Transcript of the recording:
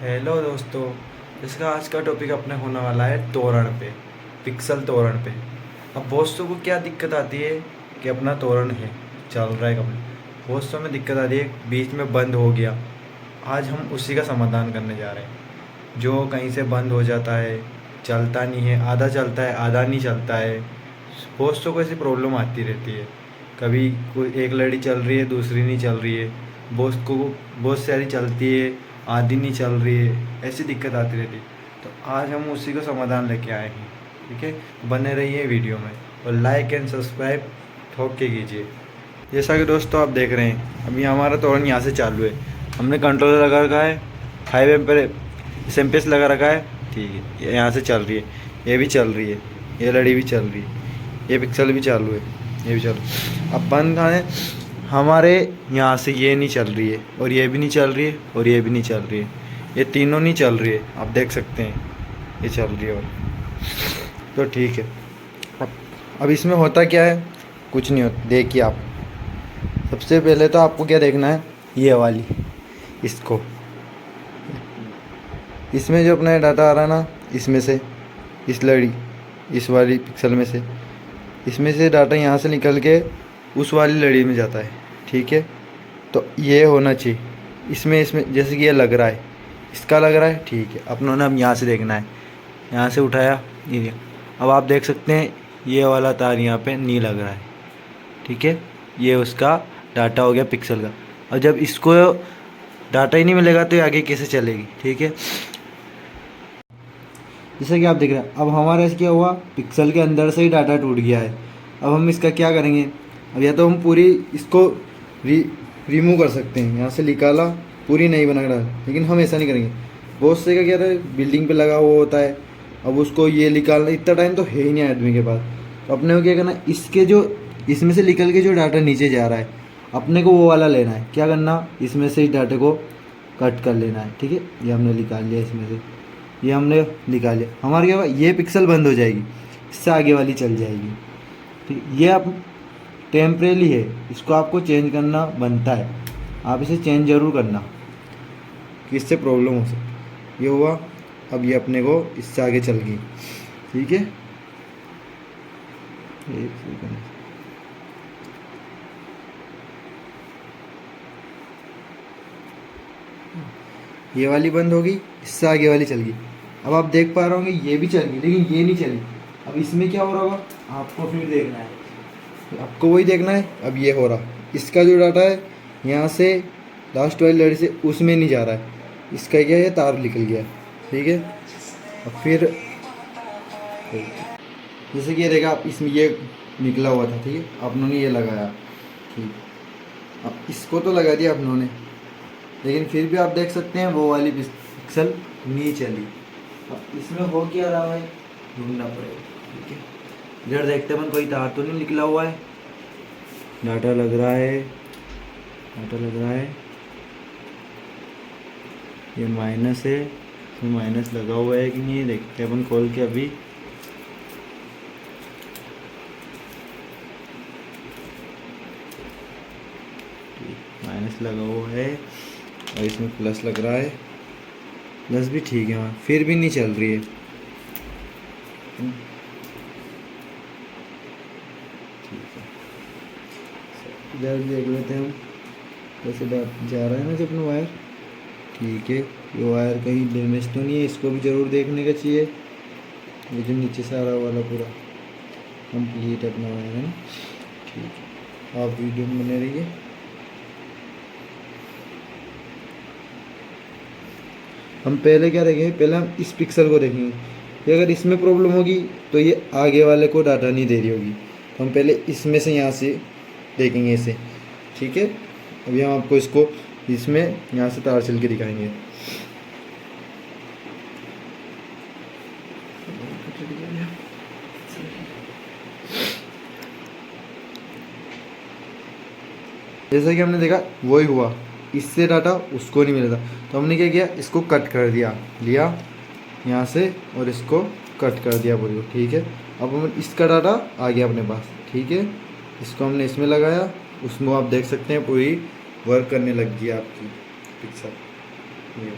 Hello दोस्तों। इसका आज का टॉपिक अपने होने वाला है तोरण पे, पिक्सल तोरण पे। अब दोस्तों को क्या दिक्कत आती है कि अपना तोरण है, चल रहा है कंप्लीट, दोस्तों में दिक्कत आती है बीच में बंद हो गया। आज हम उसी का समाधान करने जा रहे हैं। जो कहीं से बंद हो जाता है, चलता नहीं है, आधा चलता है आधा नहीं चलता है, दोस्तों को ऐसी प्रॉब्लम आती रहती है। कभी कोई एक लड़ी चल रही है दूसरी नहीं चल रही है, दोस्त को बहुत सारी चलती है आधी नहीं चल रही है, ऐसी दिक्कत आती रहती है। तो आज हम उसी का समाधान लेके आए हैं। ठीक है, बने रहिए वीडियो में और लाइक एंड सब्सक्राइब ठोक के कीजिए। जैसा कि दोस्तों आप देख रहे हैं, अभी हमारा तोरण यहाँ से चालू है। हमने कंट्रोलर लगा रखा है, 5 एम्पेयर एम्पेस लगा रखा है। ठीक है, ये यहाँ से चल रही है, ये भी चल रही है, ये लड़ी भी चल रही है, ये पिक्सल भी चालू है, ये भी चालू है। अब बंद है हमारे यहाँ से, ये नहीं चल रही है और ये भी नहीं चल रही है और ये भी नहीं चल रही है, ये तीनों नहीं चल रही है। आप देख सकते हैं ये चल रही है और तो ठीक है। अब इसमें होता क्या है, कुछ नहीं होता। देखिए आप, सबसे पहले तो आपको क्या देखना है, ये वाली इसको, इसमें जो अपना डाटा आ रहा है ना, इसमें से इस लड़ी, इस वाली पिक्सल में से, इसमें से डाटा यहाँ से निकल के उस वाली लड़ी में जाता है। ठीक है, तो ये होना चाहिए इसमें जैसे कि ये लग रहा है, इसका लग रहा है। ठीक है, अपनों ने अब यहाँ से देखना है, यहाँ से उठाया ये, अब आप देख सकते हैं ये वाला तार यहाँ पे नहीं लग रहा है। ठीक है, ये उसका डाटा हो गया पिक्सल का। और जब इसको डाटा ही नहीं मिलेगा तो ये आगे कैसे चलेगी। ठीक है, जैसे कि आप देख रहे हैं, अब हमारा क्या हुआ, पिक्सल के अंदर से ही डाटा टूट गया है। अब हम इसका क्या करेंगे, अब या तो हम पूरी इसको रिमूव कर सकते हैं, यहाँ से निकाला पूरी नहीं बना डाल, लेकिन हम ऐसा नहीं करेंगे। बहुत से का क्या है, बिल्डिंग पे लगा हुआ होता है, अब उसको ये निकालना इतना टाइम तो है ही नहीं आदमी के पास। तो अपने को क्या करना, इसके जो इसमें से निकल के जो डाटा नीचे जा रहा है, अपने को वो वाला लेना है। क्या करना, इसमें से इस डाटे को कट कर लेना है। ठीक है, ये हमने निकाल लिया, इसमें से ये हमने निकाल लिया। हमारे क्या होगा, ये पिक्सल बंद हो जाएगी, इससे आगे वाली चल जाएगी। ठीक, ये आप टेम्परेरी है, इसको आपको चेंज करना बनता है, आप इसे चेंज ज़रूर करना कि इससे प्रॉब्लम हो सकती। ये हुआ, अब ये अपने को इससे आगे चल गई। ठीक है, एक सेकंड, ये वाली बंद होगी, इससे आगे वाली चल गई। अब आप देख पा रहे होंगे ये भी चल गई, लेकिन ये नहीं चली। अब इसमें क्या हो रहा होगा, आपको फिर देखना है, आपको वही देखना है। अब ये हो रहा, इसका जो डाटा है यहाँ से लास्ट वाली लड़ी से उसमें नहीं जा रहा है, इसका क्या है, तार निकल गया। ठीक है, अब फिर जैसे कि ये देखा, आप इसमें ये निकला हुआ था। ठीक है, आपने ये लगाया, ठीक, अब इसको तो लगा दिया आपने, लेकिन फिर भी आप देख सकते हैं वो वाली पिक्सल नहीं चली। अब इसमें हो क्या रहा है, ढूंढना पड़ेगा। ठीक है, इधर देखते हैं कोई तार तो नहीं निकला हुआ है, डाटा लग रहा है, डाटा लग रहा है, ये माइनस है, इसमें माइनस लगा हुआ है कि नहीं, देखते हैं अपन खोल के अभी। माइनस लगा हुआ है और इसमें प्लस लग रहा है, प्लस भी ठीक है, हाँ, फिर भी नहीं चल रही है। ठीक है, इधर देख लेते हैं हम, वैसे जा रहा है ना जो अपना वायर। ठीक है, ये वायर कहीं डैमेज तो नहीं है, इसको भी ज़रूर देखने का चाहिए। ये जो नीचे से आ रहा वाला पूरा कंप्लीट अपना वायर है ना। ठीक है, आप वीडियो में बने रहिए। हम पहले क्या देखेंगे, पहले हम इस पिक्सल को देखेंगे कि अगर इसमें प्रॉब्लम होगी तो ये आगे वाले को डाटा नहीं दे रही होगी। तो हम पहले इसमें से यहाँ से देखेंगे इसे। ठीक है, अभी हम आपको इसको इसमें यहाँ से तार चल के दिखाएंगे। जैसा कि हमने देखा वही हुआ, इससे डाटा उसको नहीं मिला था, तो हमने क्या किया, इसको कट कर दिया, लिया यहाँ से और इसको कट कर दिया पूरी को। ठीक है, अब हम इसका डाटा आ गया अपने पास। ठीक है, इसको हमने इसमें लगाया, उसमें आप देख सकते हैं पूरी वर्क करने लग गई आपकी पिक्चर। ये